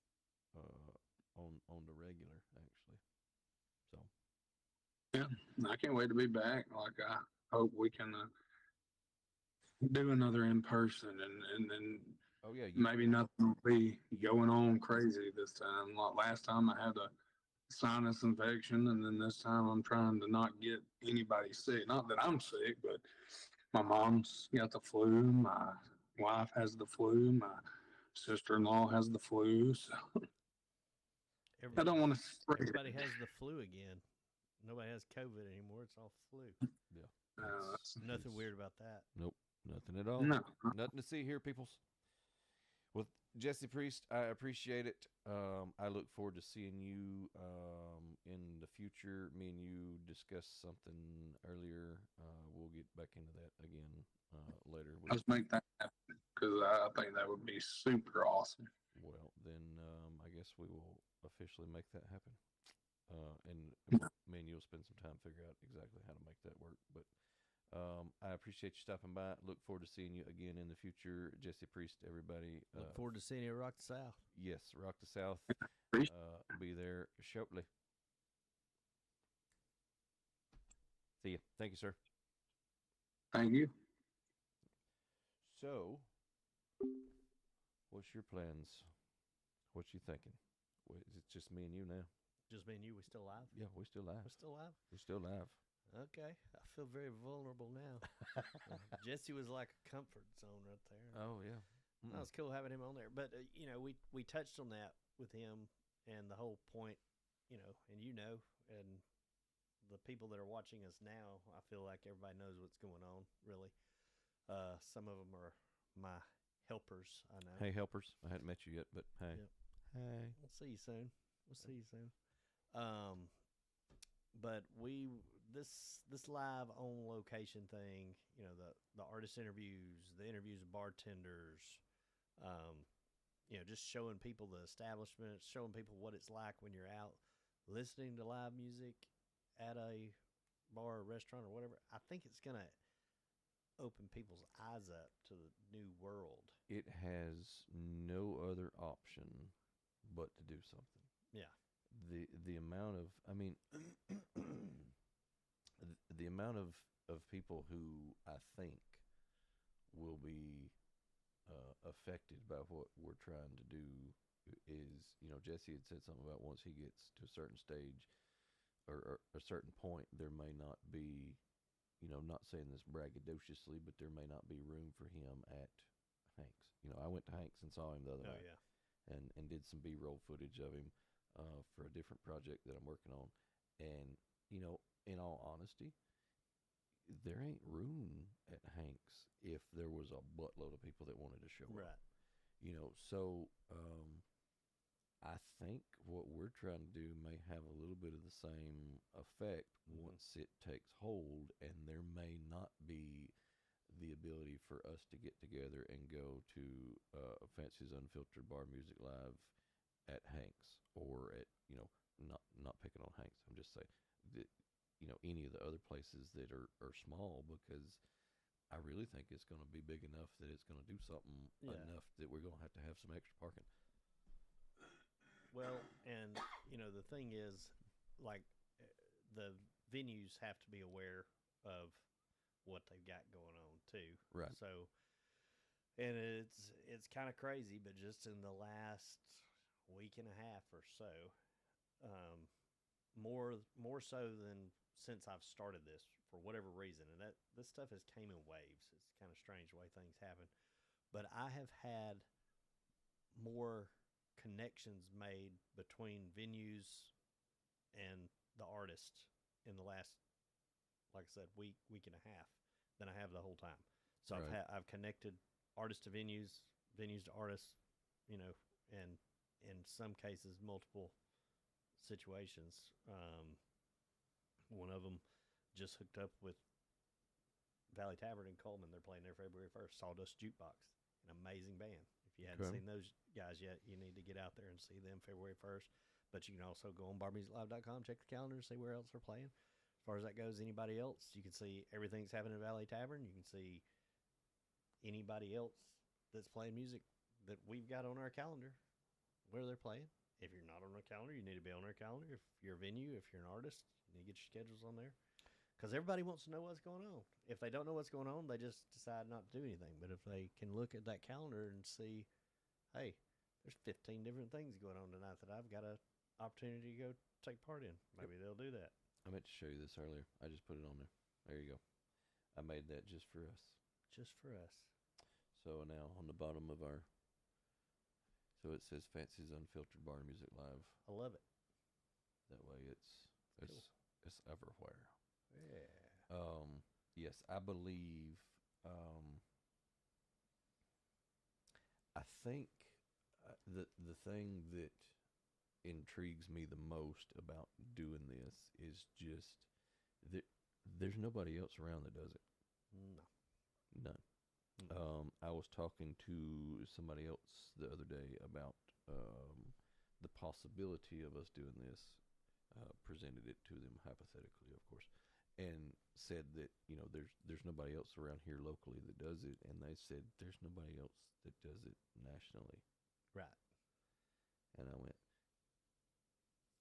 on the regular actually. So Yeah, I can't wait to be back. Like I hope we can do another in person, and then oh yeah, maybe nothing will be going on crazy this time. Like last time, I had a sinus infection, and then this time I'm trying to not get anybody sick. Not that I'm sick, but my mom's got the flu. My wife has the flu. My sister-in-law has the flu. So I Everybody, don't want to spread everybody it. has the flu again. Nobody has COVID anymore. It's all flu. yeah. That's, Nothing It's weird about that. nope, nothing at all. no, Nothing to see here, peoples. Well, Jesse Priest, I appreciate it. I look forward to seeing you in the future. Me and you discussed something earlier. We'll get back into that again later. let's make that happen because I think that would be super awesome. Well, then I guess we will officially make that happen. And me and you'll spend some time figure out exactly how to make that work. But I appreciate you stopping by. Look forward to seeing you again in the future. Jesse Priest, everybody. Look forward to seeing you at Rock the South. Yes, Rock the South. Be there shortly. See you. Thank you, sir. Thank you. So, what's your plans? What you thinking? Is it just me and you now? Just me and you. We still alive? Yeah, we're still live. We're still alive. We're still live. Okay. I feel very vulnerable now. Jesse was like a comfort zone right there. Oh yeah. That was cool having him on there. But we touched on that with him, and the whole point, and the people that are watching us now, I feel like everybody knows what's going on. Really, some of them are my helpers. I know. Hey, helpers. I hadn't met you yet, but hey. Yep. Hey. We'll see you soon. But this live on location thing, the artist interviews, the interviews of bartenders, just showing people the establishments, showing people what it's like when you're out listening to live music at a bar or restaurant or whatever. I think it's gonna open people's eyes up to the new world. It has no other option but to do something. Yeah. The amount of the amount of people who I think will be affected by what we're trying to do is, Jesse had said something about once he gets to a certain stage or a certain point, there may not be, not saying this braggadociously, but there may not be room for him at Hanks. I went to Hanks and saw him the other night. Yeah. And did some B-roll footage of him for a different project that I'm working on. And, in all honesty, there ain't room at Hanks if there was a buttload of people that wanted to show Right. up. So I think what we're trying to do may have a little bit of the same effect once it takes hold, and there may not be the ability for us to get together and go to Fancy's Unfiltered Bar Music Live at Hanks or at, not picking on Hanks. I'm just saying that, any of the other places that are small, because I really think it's going to be big enough that it's going to do something enough that we're going to have some extra parking. Well, and the thing is, like, the venues have to be aware of what they've got going on too. Right. So, and it's kind of crazy, but just in the last week and a half or so, more so than since I've started this for whatever reason, and that this stuff has came in waves. It's kind of strange the way things happen, but I have had more connections made between venues and the artists in the last, like I said, week and a half than I have the whole time. So Right. I've connected artists to venues, venues to artists, and in some cases multiple situations. One of them just hooked up with Valley Tavern in Coleman. They're playing there February 1st. Sawdust Jukebox, an amazing band. If you hadn't Okay. seen those guys yet, you need to get out there and see them February 1st. But you can also go on barmusiclive.com, check the calendar, see where else they're playing. As far as that goes, anybody else, you can see everything's happening at Valley Tavern. You can see anybody else that's playing music that we've got on our calendar, where they're playing. If you're not on our calendar, you need to be on our calendar. If you're a venue, if you're an artist, you need to get your schedules on there. Because everybody wants to know what's going on. If they don't know what's going on, they just decide not to do anything. But if they can look at that calendar and see, hey, there's 15 different things going on tonight that I've got an opportunity to go take part in, maybe they'll do that. I meant to show you this earlier. I just put it on there. There you go. I made that just for us. Just for us. So now on the bottom of our, so it says Fancy's Unfiltered Bar Music Live. I love it. That way it's it's everywhere. Yeah. Yes, I believe. I think the thing that intrigues me the most about doing this is just that there's nobody else around that does it. No. None. I was talking to somebody else the other day about the possibility of us doing this. Presented it to them hypothetically, of course, and said that there's nobody else around here locally that does it, and they said there's nobody else that does it nationally. Right. And I went,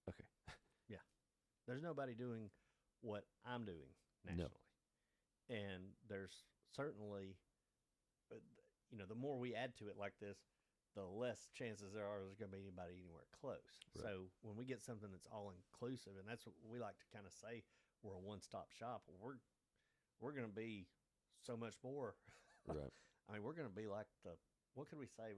okay. Yeah. There's nobody doing what I'm doing No. nationally. And there's certainly, the more we add to it like this, the less chances there are there's going to be anybody anywhere close. Right. So when we get something that's all inclusive, and that's what we like to kind of say, we're a one-stop shop. We're going to be so much more. Right. I mean, we're going to be like what could we say?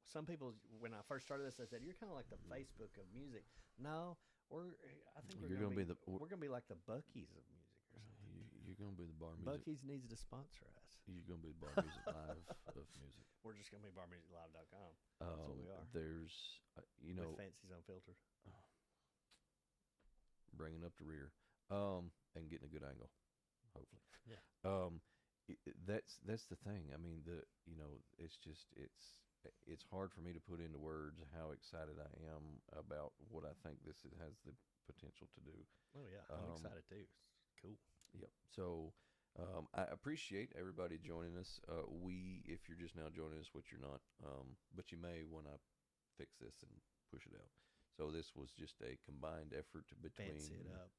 Some people, when I first started this, they said, you're kind of like the Facebook of music. No, I think we're going to be we're going to be like the Buc-ee's of music or something. You're going to be the bar music. Buc-ee's needs to sponsor us. You're going to be the bar music live of music. We're just going to be barmusiclive.com. That's what we are. There's, With Fancy's Unfiltered. bringing up the rear, and getting a good angle, hopefully. Yeah. That's the thing. I mean, it's hard for me to put into words how excited I am about what I think this has the potential to do. Oh, yeah. I'm excited, too. It's cool. Yep. So I appreciate everybody joining us. If you're just now joining us, which you're not, but you may when I fix this and push it out. So this was just a combined effort between Fancy it up.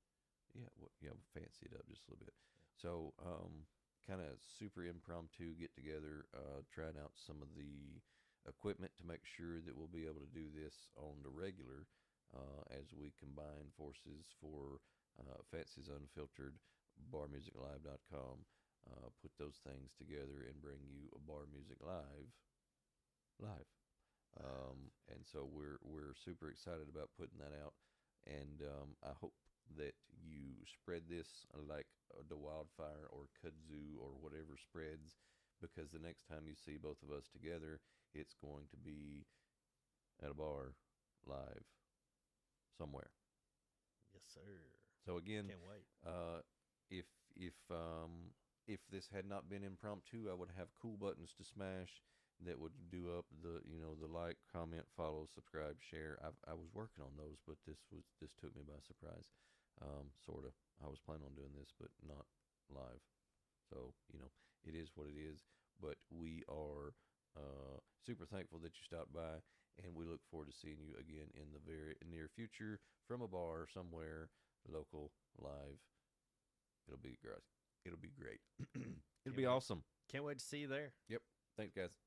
Yeah, fancy it up just a little bit. So kind of super impromptu get together, trying out some of the equipment to make sure that we'll be able to do this on the regular as we combine forces for Fancy's Unfiltered, barmusiclive.com, put those things together and bring you a Bar Music Live. And so we're super excited about putting that out, and I hope that you spread this like the wildfire or kudzu or whatever spreads, because the next time you see both of us together, it's going to be at a bar live somewhere. Yes, sir. So again, Can't wait. If this had not been impromptu, I would have cool buttons to smash that would do up the like, comment, follow, subscribe, share. I was working on those, but this took me by surprise. Sort of. I was planning on doing this, but not live. So it is what it is. But we are super thankful that you stopped by, and we look forward to seeing you again in the very near future from a bar somewhere, local, live. It'll be great. It'll be great. It'll be awesome. Can't wait to see you there. Yep. Thanks, guys.